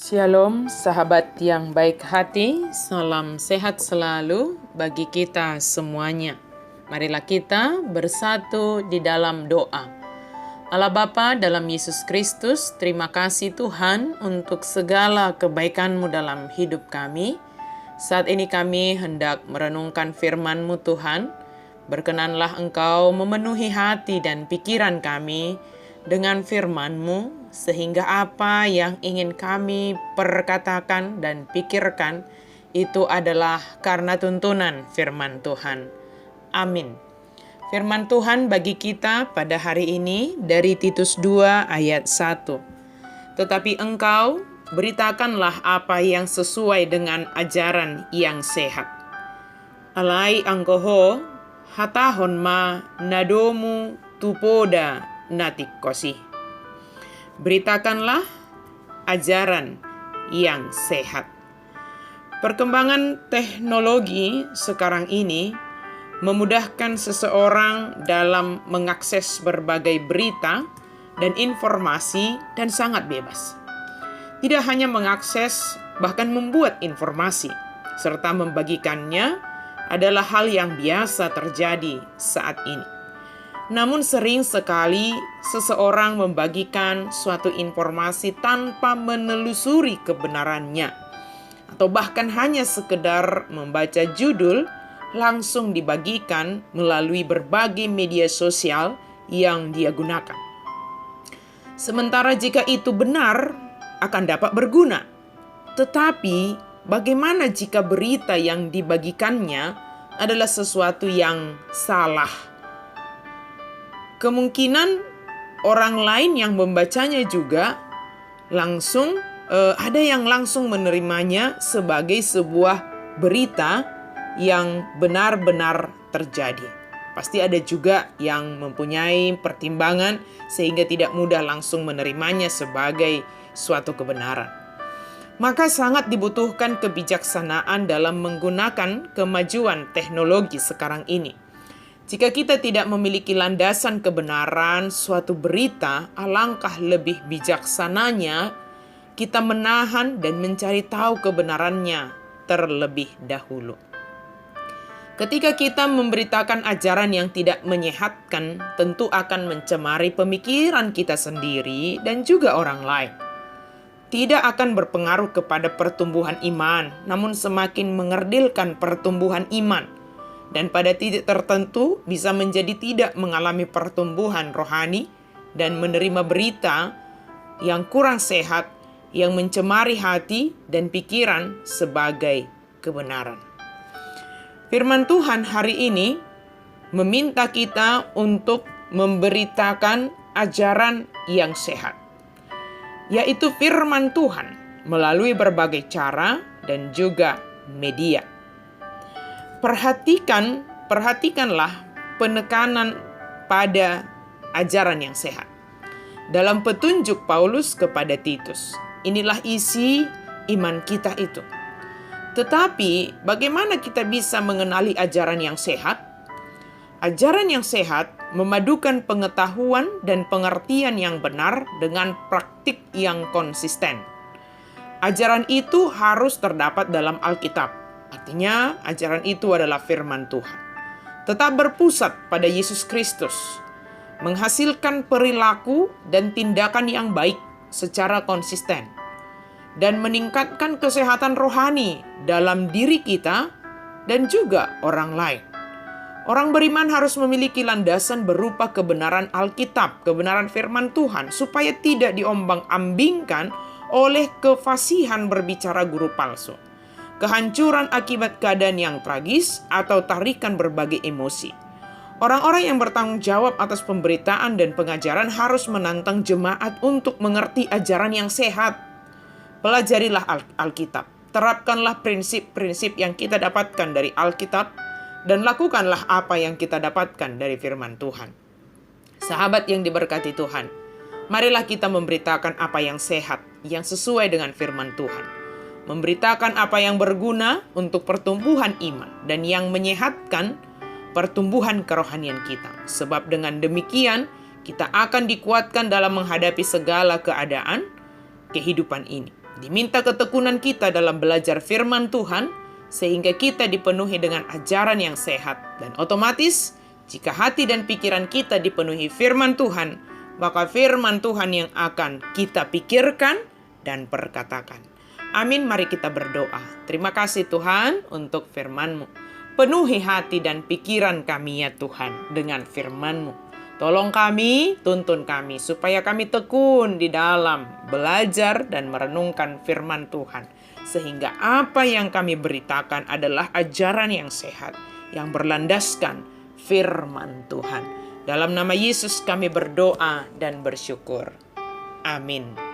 Shalom sahabat yang baik hati, salam sehat selalu bagi kita semuanya. Marilah kita bersatu di dalam doa. Allah Bapa dalam Yesus Kristus, terima kasih Tuhan untuk segala kebaikan-Mu dalam hidup kami. Saat ini kami hendak merenungkan firman-Mu Tuhan. Berkenanlah Engkau memenuhi hati dan pikiran kami dengan firman-Mu, sehingga apa yang ingin kami perkatakan dan pikirkan itu adalah karena tuntunan firman Tuhan. Amin. Firman Tuhan bagi kita pada hari ini dari Titus 2 ayat 1. Tetapi engkau beritakanlah apa yang sesuai dengan ajaran yang sehat. Alai angkoho hatahon ma nadomu tupoda natikosi. Beritakanlah ajaran yang sehat. Perkembangan teknologi sekarang ini memudahkan seseorang dalam mengakses berbagai berita dan informasi dan sangat bebas. Tidak hanya mengakses, bahkan membuat informasi serta membagikannya adalah hal yang biasa terjadi saat ini. Namun sering sekali seseorang membagikan suatu informasi tanpa menelusuri kebenarannya, atau bahkan hanya sekedar membaca judul langsung dibagikan melalui berbagai media sosial yang dia gunakan. Sementara jika itu benar, akan dapat berguna. Tetapi bagaimana jika berita yang dibagikannya adalah sesuatu yang salah? Kemungkinan orang lain yang membacanya juga langsung ada yang langsung menerimanya sebagai sebuah berita yang benar-benar terjadi. Pasti ada juga yang mempunyai pertimbangan sehingga tidak mudah langsung menerimanya sebagai suatu kebenaran. Maka sangat dibutuhkan kebijaksanaan dalam menggunakan kemajuan teknologi sekarang ini. Jika kita tidak memiliki landasan kebenaran suatu berita, alangkah lebih bijaksananya kita menahan dan mencari tahu kebenarannya terlebih dahulu. Ketika kita memberitakan ajaran yang tidak menyehatkan, tentu akan mencemari pemikiran kita sendiri dan juga orang lain. Tidak akan berpengaruh kepada pertumbuhan iman, namun semakin mengerdilkan pertumbuhan iman. Dan pada titik tertentu bisa menjadi tidak mengalami pertumbuhan rohani dan menerima berita yang kurang sehat yang mencemari hati dan pikiran sebagai kebenaran. Firman Tuhan hari ini meminta kita untuk memberitakan ajaran yang sehat, yaitu firman Tuhan melalui berbagai cara dan juga media. Perhatikanlah penekanan pada ajaran yang sehat. Dalam petunjuk Paulus kepada Titus, inilah isi iman kita itu. Tetapi bagaimana kita bisa mengenali ajaran yang sehat? Ajaran yang sehat memadukan pengetahuan dan pengertian yang benar dengan praktik yang konsisten. Ajaran itu harus terdapat dalam Alkitab. Artinya, ajaran itu adalah firman Tuhan. Tetap berpusat pada Yesus Kristus, menghasilkan perilaku dan tindakan yang baik secara konsisten, dan meningkatkan kesehatan rohani dalam diri kita dan juga orang lain. Orang beriman harus memiliki landasan berupa kebenaran Alkitab, kebenaran firman Tuhan, supaya tidak diombang-ambingkan oleh kefasihan berbicara guru palsu, kehancuran akibat keadaan yang tragis, atau tarikan berbagai emosi. Orang-orang yang bertanggung jawab atas pemberitaan dan pengajaran harus menantang jemaat untuk mengerti ajaran yang sehat. Pelajarilah Alkitab, terapkanlah prinsip-prinsip yang kita dapatkan dari Alkitab, dan lakukanlah apa yang kita dapatkan dari firman Tuhan. Sahabat yang diberkati Tuhan, marilah kita memberitakan apa yang sehat, yang sesuai dengan firman Tuhan. Memberitakan apa yang berguna untuk pertumbuhan iman dan yang menyehatkan pertumbuhan kerohanian kita. Sebab dengan demikian kita akan dikuatkan dalam menghadapi segala keadaan kehidupan ini. Diminta ketekunan kita dalam belajar firman Tuhan, sehingga kita dipenuhi dengan ajaran yang sehat. Dan otomatis, jika hati dan pikiran kita dipenuhi firman Tuhan, maka firman Tuhan yang akan kita pikirkan dan perkatakan. Amin, mari kita berdoa. Terima kasih Tuhan untuk firman-Mu. Penuhi hati dan pikiran kami ya Tuhan dengan firman-Mu. Tolong kami, tuntun kami, supaya kami tekun di dalam belajar dan merenungkan firman Tuhan. Sehingga apa yang kami beritakan adalah ajaran yang sehat, yang berlandaskan firman Tuhan. Dalam nama Yesus kami berdoa dan bersyukur. Amin.